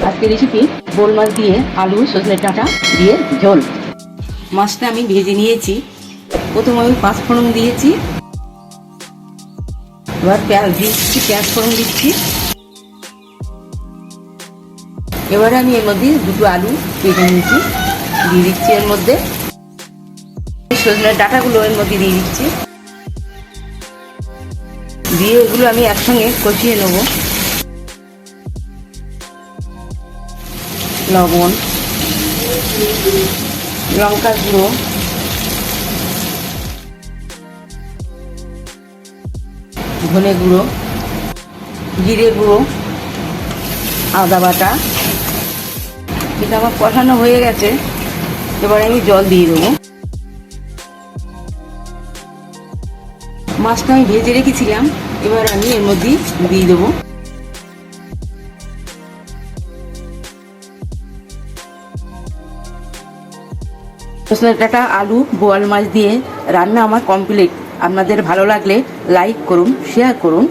আজকের রেসিপি বোল মাছ দিয়ে আলু সজনে ডাঁটা দিয়ে ঝোল। মাছটা আমি ভেজে নিয়েছি। প্রথমে আমি পাঁচ ফোড়ন দিয়েছি, এবার পেঁয়াজ দিচ্ছি, পেঁয়াজ ফোড়ন দিচ্ছি। এবারে আমি এর মধ্যে দুটো আলু কেটে নিয়েছি, দিয়ে দিচ্ছি। এর মধ্যে সজনের ডাঁটাগুলো এর মধ্যে দিয়ে দিচ্ছি, দিয়ে এগুলো আমি একসঙ্গে কষিয়ে নেব। লবণ, লঙ্কার গুঁড়ো, ধনে গুঁড়ো, জিরে গুঁড়ো, আদা বাটা। এটা আমার কষানো হয়ে গেছে, এবার আমি জল দিয়ে দেবো। মাছটা আমি ভেজে রেখেছিলাম, এবার আমি এর মধ্যে দিয়ে দেবো। সজনে ডাঁটা, আলু, বোয়াল মাছ দিয়ে রান্না আমার কমপ্লিট। আপনাদের ভালো লাগলে লাইক করুন, শেয়ার করুন।